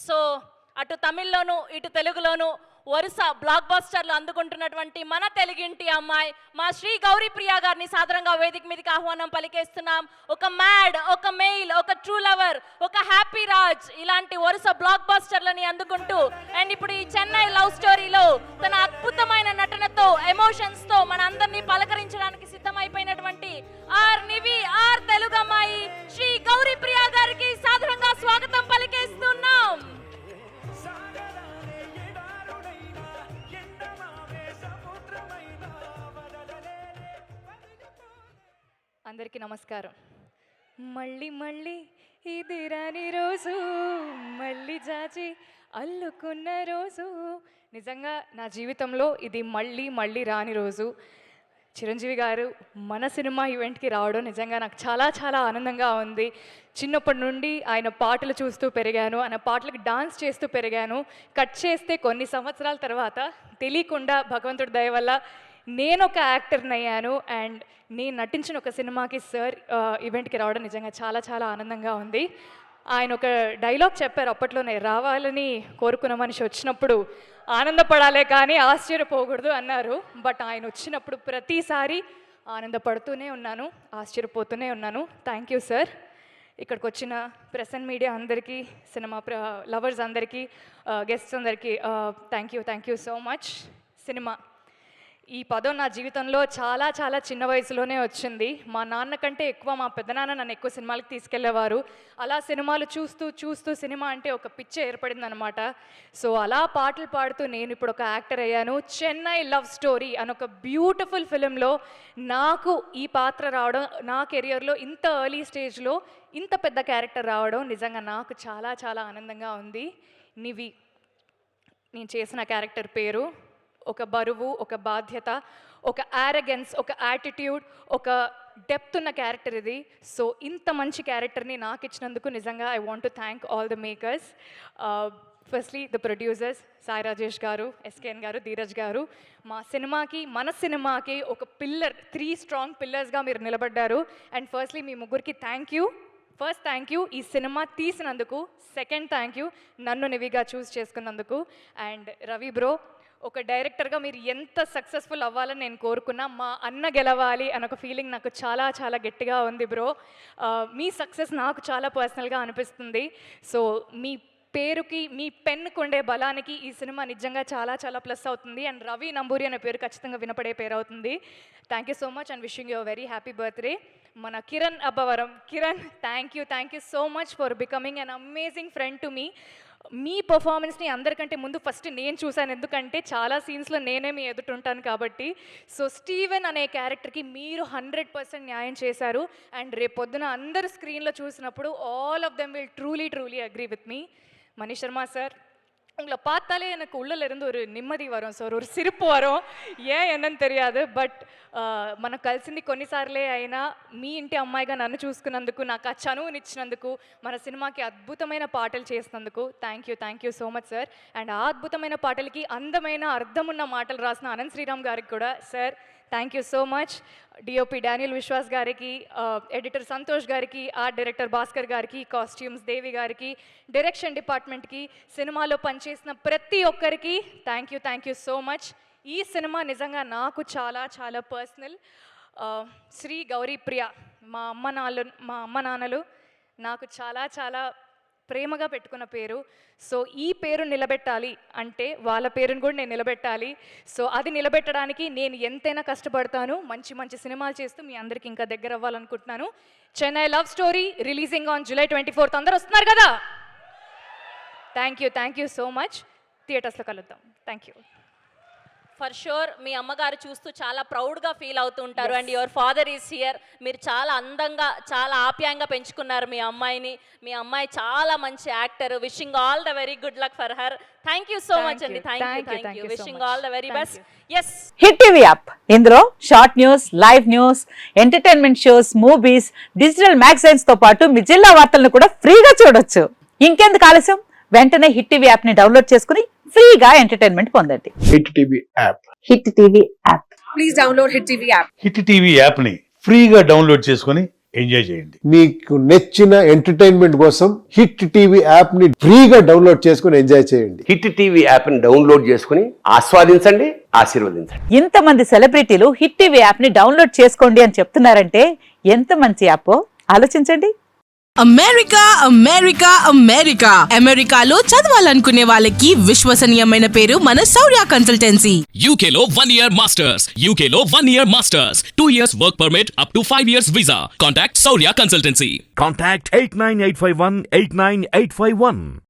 So అటు తమిళ్లోను ఇటు తెలుగులోను వరుస బ్లాక్ బస్టర్లు అందుకుంటున్నటువంటి మన తెలుగింటి అమ్మాయి మా శ్రీ గౌరీ ప్రియా గారిని సాదరంగా వేదిక మీదకి ఆహ్వానం పలికేస్తున్నాం. ఒక మ్యాడ్, ఒక మెయిల్, ఒక ట్రూ లవర్, ఒక హ్యాపీ రాజ్, ఇలాంటి వరుస బ్లాక్ బస్టర్లని అందుకుంటూ అండ్ ఇప్పుడు ఈ చెన్నై లవ్ స్టోరీలో తన అద్భుతమైన నటనతో ఎమోషన్స్ తో మన అందరినీ పలకరించడానికి సిద్ధమైపోయినటువంటి ఆర్ నివి ఆర్ తెలుగు అమ్మాయి శ్రీ గౌరీ ప్రియా గారికి సాదరంగా స్వాగతం పలికేస్తున్నాం. అందరికీ నమస్కారం. మళ్ళీ మళ్ళీ ఇది రాని రోజు, మళ్ళీ జాజి అల్లుకున్న రోజు. నిజంగా నా జీవితంలో ఇది మళ్ళీ మళ్ళీ రాని రోజు. చిరంజీవి గారు మన సినిమా ఈవెంట్కి రావడం నిజంగా నాకు చాలా చాలా ఆనందంగా ఉంది. చిన్నప్పటి నుండి ఆయన పాటలు చూస్తూ పెరిగాను, ఆయన పాటలకు డాన్స్ చేస్తూ పెరిగాను. కట్ చేస్తే కొన్ని సంవత్సరాల తర్వాత తెలియకుండా భగవంతుడి దయ వల్ల నేను ఒక యాక్టర్ని అయ్యాను. అండ్ నేను నటించిన ఒక సినిమాకి సార్ ఈవెంట్కి రావడం నిజంగా చాలా చాలా ఆనందంగా ఉంది. ఆయన ఒక డైలాగ్ చెప్పారు అప్పట్లోనే, రావాలని కోరుకున్న మనిషి వచ్చినప్పుడు ఆనందపడాలే కానీ ఆశ్చర్యపోకూడదు అన్నారు. బట్ ఆయన వచ్చినప్పుడు ప్రతిసారి ఆనందపడుతూనే ఉన్నాను, ఆశ్చర్యపోతూనే ఉన్నాను. Thank you sir. ఇక్కడికి వచ్చిన ప్రెస్ అండ్ మీడియా అందరికీ, సినిమా లవర్స్ అందరికీ, గెస్ట్స్ అందరికీ thank you so much. Cinema ఈ పదం నా జీవితంలో చాలా చాలా చిన్న వయసులోనే వచ్చింది. మా నాన్న కంటే ఎక్కువ మా పెద్దనాన్న నన్ను ఎక్కువ సినిమాలకు తీసుకెళ్లేవారు. అలా సినిమాలు చూస్తూ చూస్తూ సినిమా అంటే ఒక పిచ్చి ఏర్పడింది అనమాట. సో అలా పాటలు పాడుతూ నేను ఇప్పుడు ఒక యాక్టర్ అయ్యాను. చెన్నై లవ్ స్టోరీ అని ఒక బ్యూటిఫుల్ ఫిలింలో నాకు ఈ పాత్ర రావడం, నా కెరియర్లో ఇంత ఎర్లీ స్టేజ్లో ఇంత పెద్ద క్యారెక్టర్ రావడం నిజంగా నాకు చాలా చాలా ఆనందంగా ఉంది. నివి నేను చేసిన క్యారెక్టర్ పేరు. ఒక బరువు, ఒక బాధ్యత, ఒక యారగెన్స్, ఒక యాటిట్యూడ్, ఒక డెప్త్ ఉన్న క్యారెక్టర్ ఇది. సో ఇంత మంచి క్యారెక్టర్ని నాకు ఇచ్చినందుకు నిజంగా I want to thank all the makers. Firstly the producers Sai Rajesh గారు, ఎస్కేఎన్ గారు, ధీరజ్ గారు. మన సినిమాకి ఒక పిల్లర్, 3 స్ట్రాంగ్ పిల్లర్స్గా మీరు నిలబడ్డారు. అండ్ ఫస్ట్లీ మీ ముగ్గురికి thank you. First thank you ఈ సినిమా తీసినందుకు. సెకండ్ థ్యాంక్ యూ నన్ను నివిగా చూస్ చేసుకున్నందుకు. అండ్ రవి బ్రో, ఒక డైరెక్టర్గా మీరు ఎంత సక్సెస్ఫుల్ అవ్వాలని నేను కోరుకున్నా, మా అన్న గెలవాలి అని ఒక ఫీలింగ్ నాకు చాలా చాలా గట్టిగా ఉంది బ్రో. మీ సక్సెస్ నాకు చాలా పర్సనల్గా అనిపిస్తుంది. సో మీ పేరుకి, మీ పెన్నుకు ఉండే బలానికి ఈ సినిమా నిజంగా చాలా చాలా ప్లస్ అవుతుంది. అండ్ రవి నంబూరి అనే పేరు ఖచ్చితంగా వినపడే పేరు అవుతుంది. Thank you so much and wishing you very happy birthday. మన Kiran Abbavaram, Kiran thank you so much for becoming an amazing friend to మీ. మీ పర్ఫార్మెన్స్ని అందరికంటే ముందు ఫస్ట్ నేను చూశాను, ఎందుకంటే చాలా సీన్స్లో నేనే మీ ఎదుటుంటాను కాబట్టి. సో స్టీవెన్ అనే క్యారెక్టర్కి మీరు 100% న్యాయం చేశారు. అండ్ రేపొద్దున అందరు స్క్రీన్లో చూసినప్పుడు all of them will truly agree with me. Mani Sharma sir, உங்களை பார்த்தாலே எனக்கு உள்ளல இருந்து ஒரு நிம்மதி வரும் சார், ஒரு சிரிப்பு வரும். ஏன் என்னன்னு தெரியாது. బట్ మనం కలిసింది కొన్నిసార్లే అయినా మీ ఇంటి అమ్మాయిగా నన్ను చూసుకున్నందుకు, నాకు ఆ చనువునిచ్చినందుకు, మన సినిమాకి అద్భుతమైన పాటలు చేసినందుకు thank you so much sir. And ఆ అద్భుతమైన పాటలకి అందమైన అర్థమున్న మాటలు రాసిన అనంత్ శ్రీరామ్ గారికి కూడా sir thank you so much. DOP Daniel Vishwas గారికి, ఎడిటర్ సంతోష్ గారికి, ఆర్ట్ డైరెక్టర్ భాస్కర్ గారికి, కాస్ట్యూమ్స్ దేవి గారికి, డైరెక్షన్ డిపార్ట్మెంట్కి, సినిమాలో పనిచేసిన ప్రతి ఒక్కరికి థ్యాంక్ యూ సో మచ్. ఈ సినిమా నిజంగా నాకు చాలా చాలా పర్సనల్. శ్రీ గౌరీ ప్రియ మా అమ్మ నాన్నలు నాకు చాలా చాలా ప్రేమగా పెట్టుకున్న పేరు. సో ఈ పేరు నిలబెట్టాలి అంటే వాళ్ళ పేరుని కూడా నేను నిలబెట్టాలి. సో అది నిలబెట్టడానికి నేను ఎంతైనా కష్టపడతాను. మంచి మంచి సినిమాలు చేస్తూ మీ అందరికీ ఇంకా దగ్గర అవ్వాలనుకుంటున్నాను. Chennai love story releasing on July 24th. అందరూ వస్తున్నారు కదా? Thank you so much. థియేటర్స్లో కలుద్దాం. Thank you. ఫర్ షూర్ మీ అమ్మగారు చూస్తూ చాలా ప్రౌడ్గా ఫీల్ అవుతూ ఉంటారు. And your father is here. మీరు చాలా అందంగా, చాలా ఆప్యాయంగా పెంచుకున్నారు మీ అమ్మాయిని. మీ అమ్మాయి చాలా మంచి actor. Wishing all the very good luck for her. Thank you so much అండి. Thank you. Wishing all the very best. Yes, hit TV app, ఇందులో short news, live news, entertainment shows, movies, digital magazines తో పాటు మీ జిల్లా వార్తలను కూడా ఫ్రీగా చూడొచ్చు. ఇంకెందుకు ఆలస్యం, వెంటనే హిట్ టీవీ యాప్ ని డౌన్లోడ్ చేసుకుని ఫ్రీగా ఎంటర్టైన్మెంట్ పొందండి. Hit TV app. Hit TV app. Please download Hit TV app. Hit TV app ని ఫ్రీగా డౌన్లోడ్ చేసుకొని ఎంజాయ్ చేయండి. మీకు నచ్చిన ఎంటర్టైన్మెంట్ కోసం హిట్ టీవీ యాప్ ని ఫ్రీగా డౌన్లోడ్ చేసుకుని ఎంజాయ్ చేయండి. హిట్ టీవీ యాప్ని డౌన్లోడ్ చేసుకుని ఆస్వాదించండి, ఆశీర్వదించండి. ఇంతమంది సెలబ్రిటీలు హిట్ టీవీ యాప్ ని డౌన్లోడ్ చేసుకోండి అని చెప్తున్నారంటే ఎంత మంచి యాప్ ఆలోచించండి. అమెరికా అమెరికా అమెరికా అమెరికాలో చదవాలనుకునే వాళ్ళకి విశ్వసనీయమైన పేరు మన శౌర్య కన్సల్టెన్సీ. UK లో 1 year masters. UK లో 1 year masters. 2 years work permit up to 5 years visa. Contact Saurya Consultancy. Contact 89851 89851.